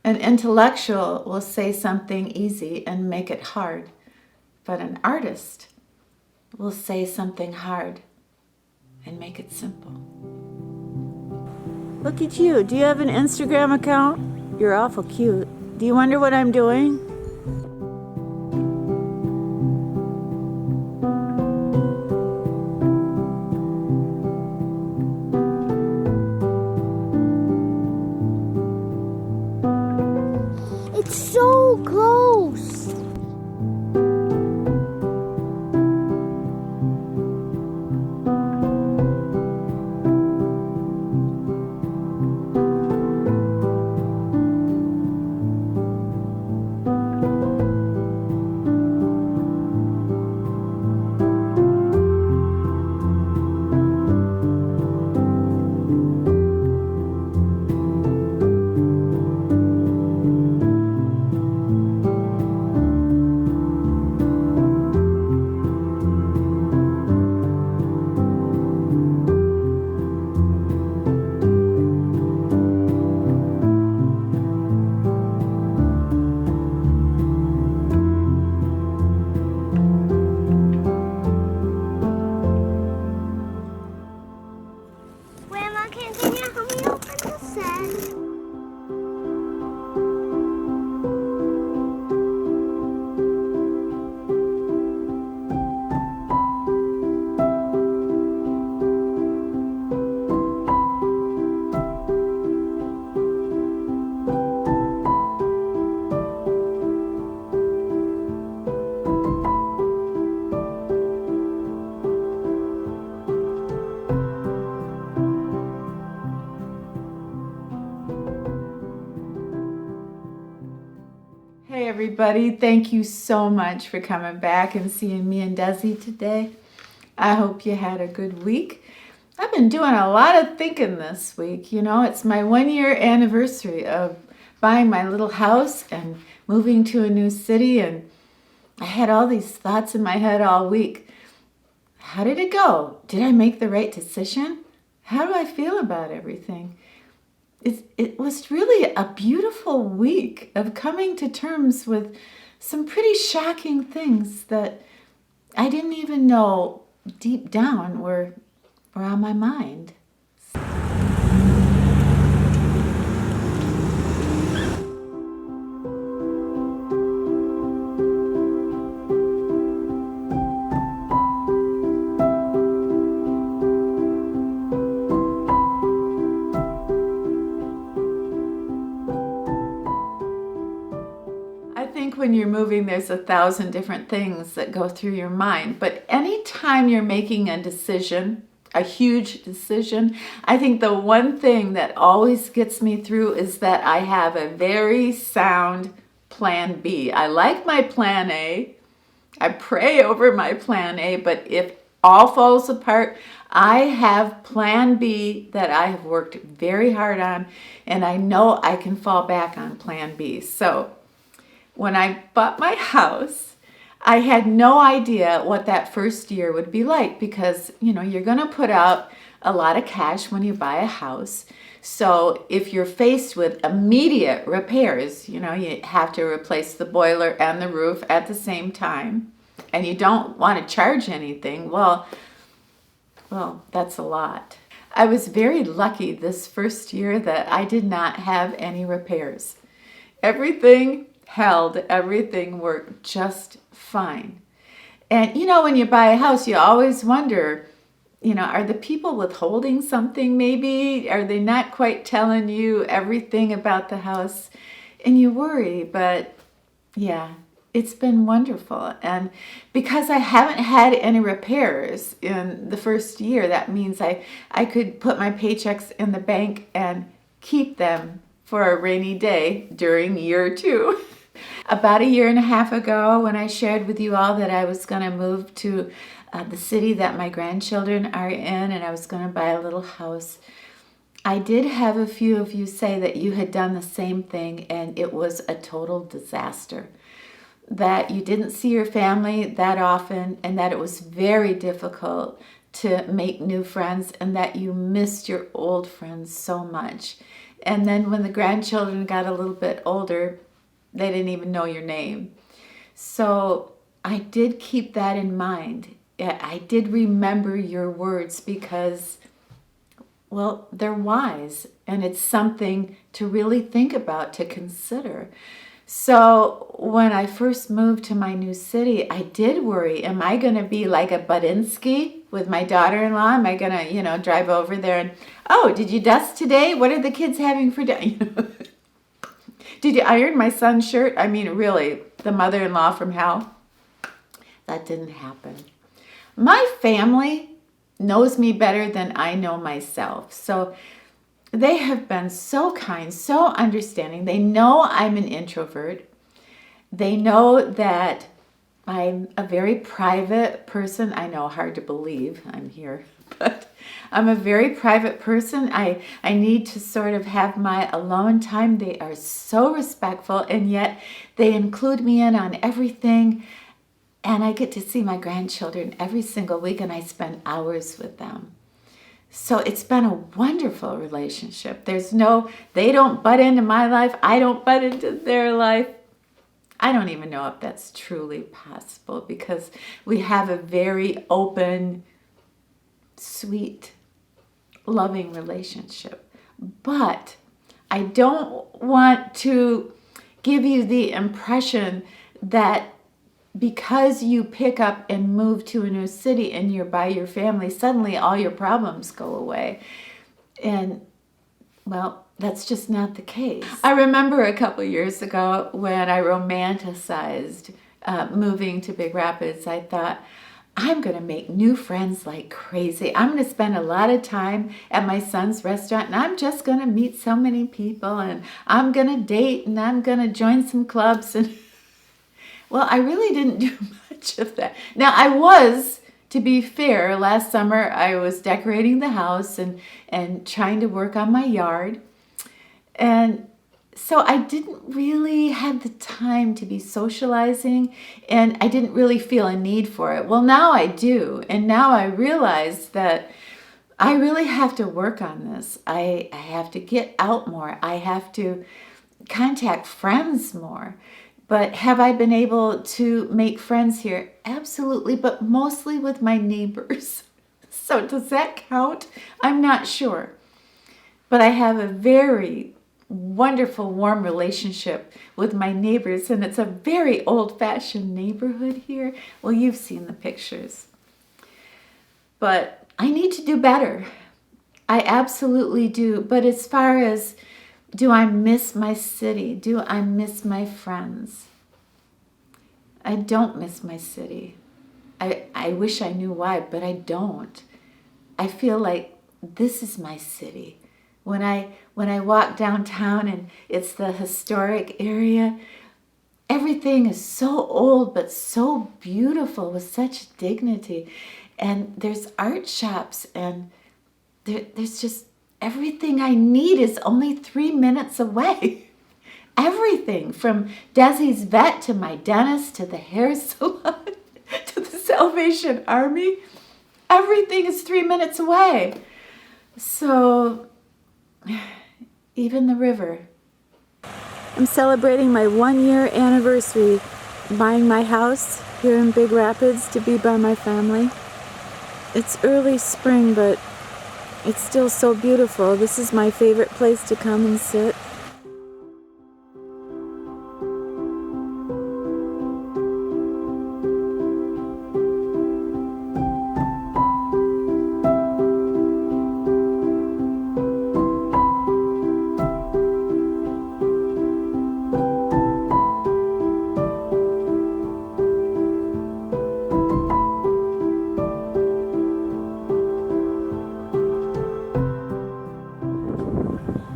An intellectual will say something easy and make it hard, but an artist will say something hard and make it simple. Look at you. Do you have an Instagram account? You're awful cute. Do you wonder what I'm doing? It's so close. Grandma, can you help me open the set? Hey everybody, thank you so much for coming back and seeing me and Desi today. I hope you had a good week. I've been doing a lot of thinking this week. You know, it's my 1-year anniversary of buying my little house and moving to a new city, and I had all these thoughts in my head all week. How did it go? Did I make the right decision? How do I feel about everything? It was really a beautiful week of coming to terms with some pretty shocking things that I didn't even know deep down were on my mind. I think when you're moving, there's 1,000 different things that go through your mind. But anytime you're making a decision, a huge decision, I think the one thing that always gets me through is that I have a very sound plan B. I like my plan A. I pray over my plan A, but if all falls apart, I have plan B that I have worked very hard on, and I know I can fall back on plan B. So when I bought my house, I had no idea what that first year would be like because, you know, you're going to put out a lot of cash when you buy a house. So if you're faced with immediate repairs, you know, you have to replace the boiler and the roof at the same time, and you don't want to charge anything, well, that's a lot. I was very lucky this first year that I did not have any repairs. Everything held, everything worked just fine. And you know, when you buy a house, you always wonder, you know, are the people withholding something maybe? Are they not quite telling you everything about the house? And you worry, but yeah, it's been wonderful. And because I haven't had any repairs in the first year, that means I could put my paychecks in the bank and keep them for a rainy day during year 2. About 1.5 years ago, when I shared with you all that I was going to move to the city that my grandchildren are in, and I was going to buy a little house, I did have a few of you say that you had done the same thing and it was a total disaster. That you didn't see your family that often, and that it was very difficult to make new friends, and that you missed your old friends so much. And then when the grandchildren got a little bit older, they didn't even know your name. So I did keep that in mind. I did remember your words because, well, they're wise, and it's something to really think about, to consider. So when I first moved to my new city, I did worry, am I going to be like a Budinsky with my daughter-in-law? Am I going to, drive over there and, oh, did you dust today? What are the kids having for dinner? Did you iron my son's shirt? I mean, really, the mother-in-law from hell? That didn't happen. My family knows me better than I know myself. So they have been so kind, so understanding. They know I'm an introvert. They know that I'm a very private person. I know, hard to believe I'm here, but I'm a very private person. I need to sort of have my alone time. They are so respectful, and yet they include me in on everything. And I get to see my grandchildren every single week, and I spend hours with them. So it's been a wonderful relationship. They don't butt into my life. I don't butt into their life. I don't even know if that's truly possible because we have a very open, sweet, loving relationship. But I don't want to give you the impression that because you pick up and move to a new city and you're by your family, suddenly all your problems go away. And, well, that's just not the case. I remember a couple years ago when I romanticized moving to Big Rapids, I thought, I'm going to make new friends like crazy. I'm going to spend a lot of time at my son's restaurant, and I'm just going to meet so many people, and I'm going to date, and I'm going to join some clubs. And well, I really didn't do much of that. Now, I was, to be fair, last summer I was decorating the house and trying to work on my yard. And so I didn't really have the time to be socializing, and I didn't really feel a need for it. Well, now I do. And now I realize that I really have to work on this. I have to get out more. I have to contact friends more. But have I been able to make friends here? Absolutely, but mostly with my neighbors. So does that count? I'm not sure. But I have a very wonderful, warm relationship with my neighbors, and it's a very old-fashioned neighborhood here. Well, you've seen the pictures. But I need to do better. I absolutely do. But as far as, do I miss my city? Do I miss my friends? I don't miss my city. I wish I knew why, but I don't. I feel like this is my city. When I walk downtown and it's the historic area, everything is so old but so beautiful with such dignity. And there's art shops, and there's just everything I need is only 3 minutes away. Everything from Desi's vet to my dentist to the hair salon to the Salvation Army. Everything is 3 minutes away. So even the river. I'm celebrating my 1-year anniversary buying my house here in Big Rapids to be by my family. It's early spring, but it's still so beautiful. This is my favorite place to come and sit.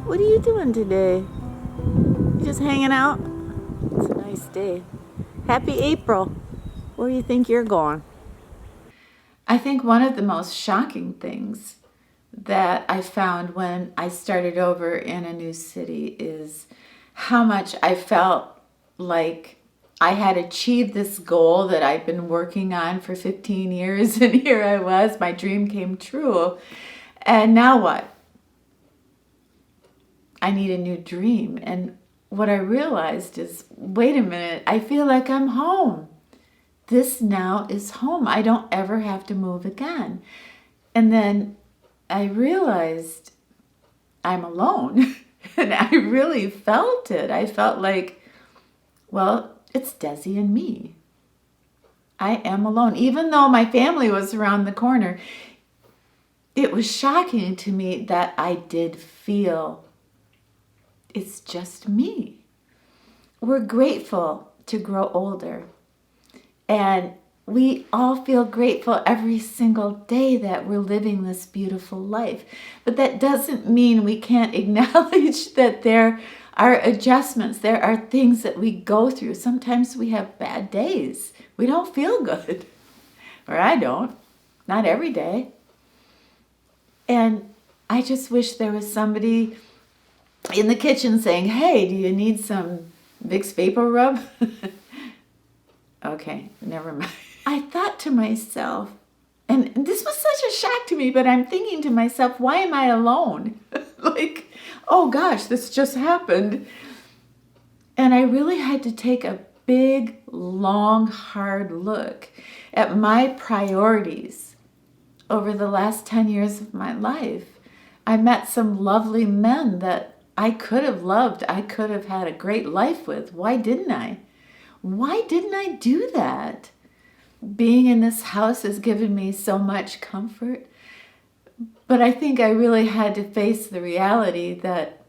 What are you doing today? You just hanging out? It's a nice day. Happy April. Where do you think you're going? I think one of the most shocking things that I found when I started over in a new city is how much I felt like I had achieved this goal that I'd been working on for 15 years, and here I was, my dream came true. And now what? I need a new dream. And what I realized is, wait a minute, I feel like I'm home. This now is home. I don't ever have to move again. And then I realized I'm alone. And I really felt it. I felt like, well, it's Desi and me. I am alone. Even though my family was around the corner, it was shocking to me that I did feel it's just me. We're grateful to grow older. And we all feel grateful every single day that we're living this beautiful life. But that doesn't mean we can't acknowledge that there are adjustments. There are things that we go through. Sometimes we have bad days. We don't feel good. Or I don't. Not every day. And I just wish there was somebody in the kitchen saying, hey, do you need some Vicks Vapor Rub? Okay, never mind. I thought to myself, and this was such a shock to me, but I'm thinking to myself, why am I alone? Like, oh gosh, this just happened. And I really had to take a big, long, hard look at my priorities over the last 10 years of my life. I met some lovely men that I could have loved. I could have had a great life with. Why didn't I? Why didn't I do that? Being in this house has given me so much comfort. But I think I really had to face the reality that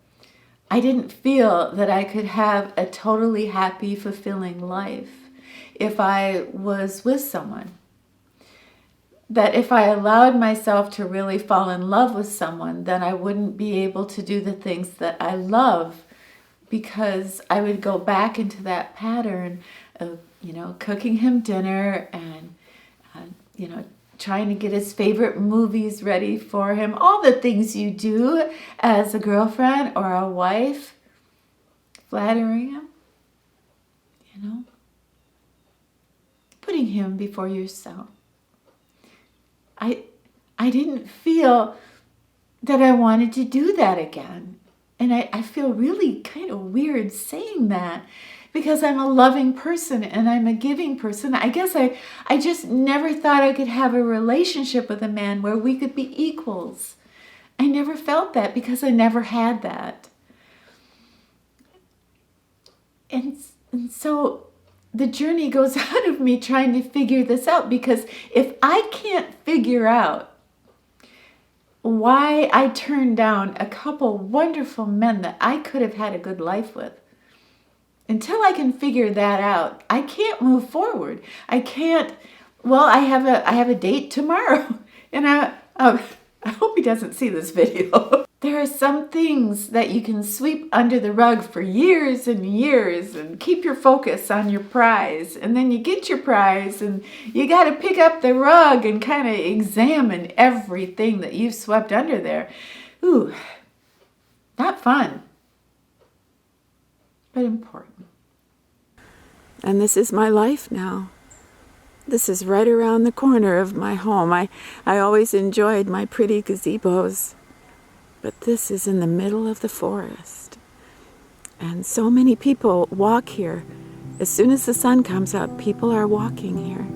I didn't feel that I could have a totally happy, fulfilling life if I was with someone. That if I allowed myself to really fall in love with someone, then I wouldn't be able to do the things that I love, because I would go back into that pattern of, cooking him dinner and, trying to get his favorite movies ready for him. All the things you do as a girlfriend or a wife, flattering him, putting him before yourself. I didn't feel that I wanted to do that again. And I feel really kind of weird saying that, because I'm a loving person and I'm a giving person. I guess I just never thought I could have a relationship with a man where we could be equals. I never felt that because I never had that. And so the journey goes out of me trying to figure this out, because if I can't figure out why I turned down a couple wonderful men that I could have had a good life with, until I can figure that out, I can't move forward. I can't. Well, I have a date tomorrow, and I hope he doesn't see this video. There are some things that you can sweep under the rug for years and years and keep your focus on your prize. And then you get your prize and you got to pick up the rug and kind of examine everything that you've swept under there. Ooh, not fun, but important. And this is my life now. This is right around the corner of my home. I always enjoyed my pretty gazebos. But this is in the middle of the forest. And so many people walk here. As soon as the sun comes up, people are walking here.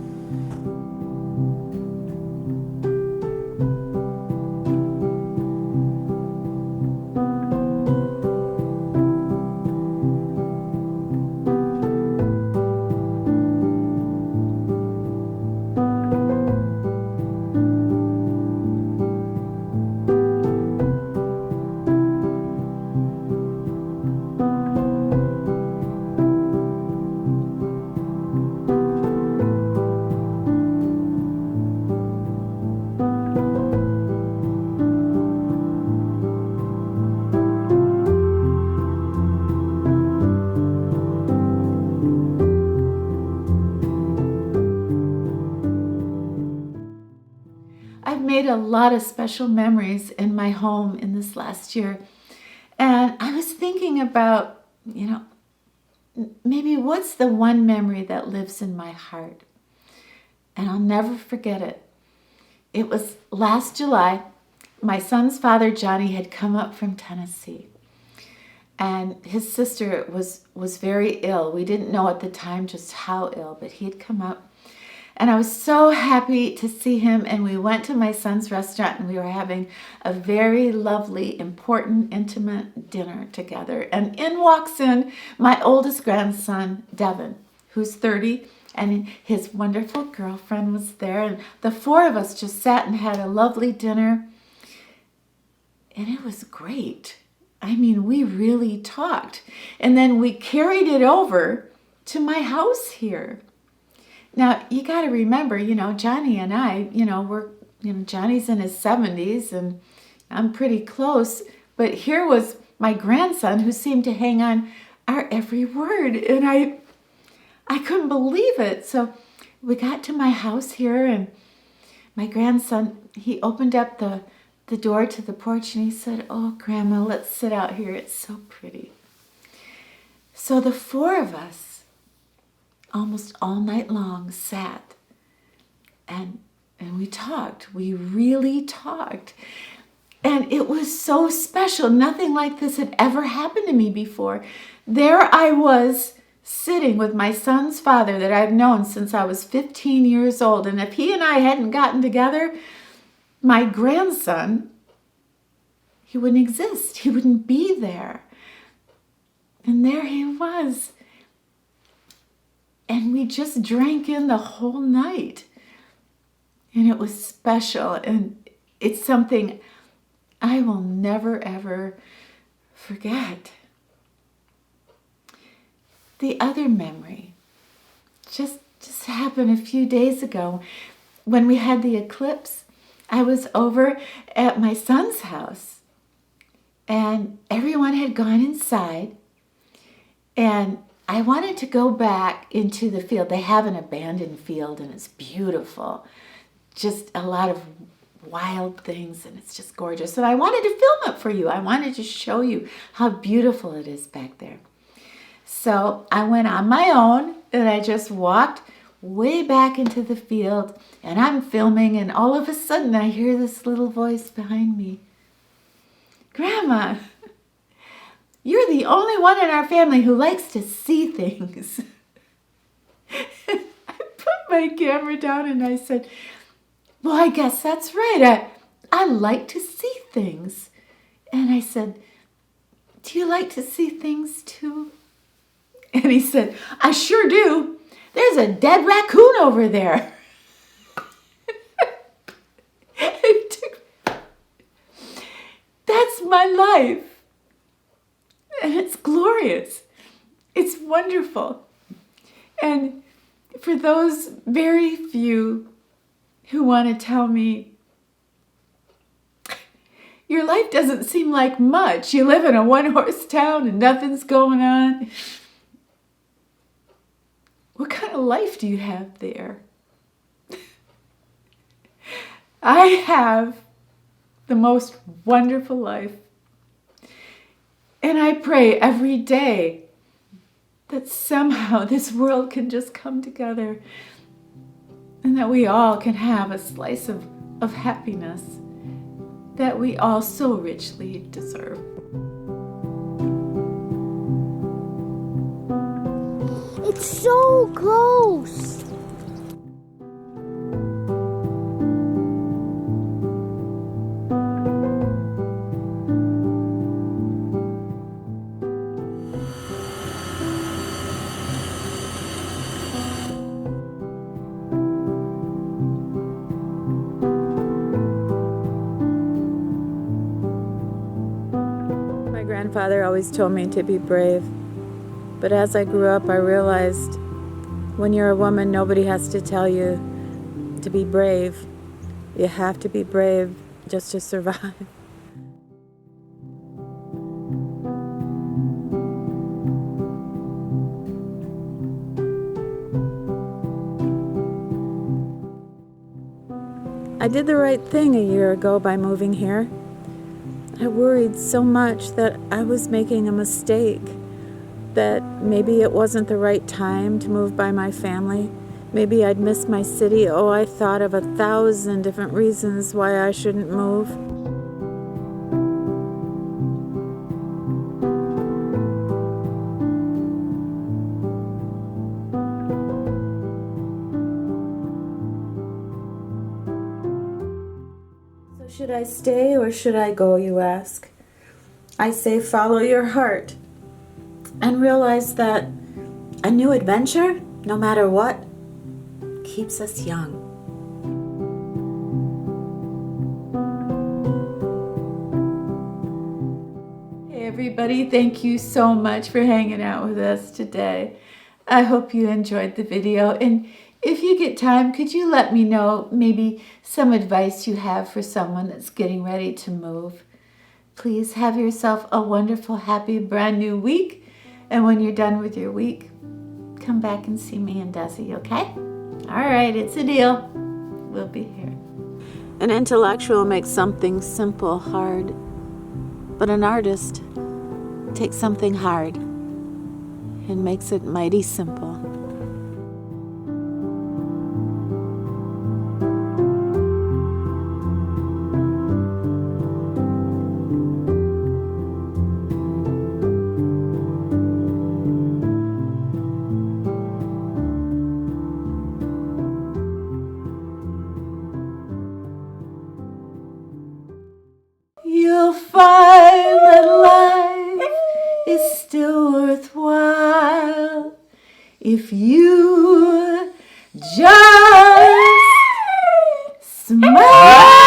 I've made a lot of special memories in my home in this last year. And I was thinking about, maybe what's the one memory that lives in my heart? And I'll never forget it. It was last July. My son's father, Johnny, had come up from Tennessee. And his sister was very ill. We didn't know at the time just how ill, but he had come up. And I was so happy to see him. And we went to my son's restaurant and we were having a very lovely, important, intimate dinner together. And in walks in my oldest grandson, Devin, who's 30. And his wonderful girlfriend was there. And the four of us just sat and had a lovely dinner. And it was great. I mean, we really talked. And then we carried it over to my house here. Now, you got to remember, Johnny and I, Johnny's in his 70s and I'm pretty close. But here was my grandson who seemed to hang on our every word. And I couldn't believe it. So we got to my house here and my grandson, he opened up the door to the porch and he said, "Oh, Grandma, let's sit out here. It's so pretty." So the four of us, almost all night long, sat and we talked. We really talked. And it was so special. Nothing like this had ever happened to me before. There I was sitting with my son's father that I've known since I was 15 years old. And if he and I hadn't gotten together, my grandson, he wouldn't exist. He wouldn't be there. And there he was. And we just drank in the whole night. And it was special. And it's something I will never, ever forget. The other memory just happened a few days ago when we had the eclipse. I was over at my son's house and everyone had gone inside and I wanted to go back into the field. They have an abandoned field and it's beautiful. Just a lot of wild things and it's just gorgeous. And I wanted to film it for you. I wanted to show you how beautiful it is back there. So I went on my own and I just walked way back into the field and I'm filming and all of a sudden I hear this little voice behind me. "Grandma, you're the only one in our family who likes to see things." I put my camera down and I said, "Well, I guess that's right. I like to see things." And I said, "Do you like to see things too?" And he said, "I sure do. There's a dead raccoon over there." That's my life. And it's glorious. It's wonderful. And for those very few who want to tell me, "Your life doesn't seem like much. You live in a one-horse town and nothing's going on." What kind of life do you have there? I have the most wonderful life. And I pray every day that somehow this world can just come together and that we all can have a slice of happiness that we all so richly deserve. It's so close. My grandfather always told me to be brave. But as I grew up, I realized when you're a woman, nobody has to tell you to be brave. You have to be brave just to survive. I did the right thing a year ago by moving here. I worried so much that I was making a mistake, that maybe it wasn't the right time to move by my family. Maybe I'd miss my city. Oh, I thought of 1,000 different reasons why I shouldn't move. Should I stay or should I go, you ask? I say follow your heart and realize that a new adventure, no matter what, keeps us young. Hey everybody, thank you so much for hanging out with us today. I hope you enjoyed the video, and if you get time, could you let me know maybe some advice you have for someone that's getting ready to move? Please have yourself a wonderful, happy, brand new week, and when you're done with your week, come back and see me and Desi, okay? All right, it's a deal. We'll be here. An intellectual makes something simple hard, but an artist takes something hard and makes it mighty simple. You'll find that life is still worthwhile if you just smile.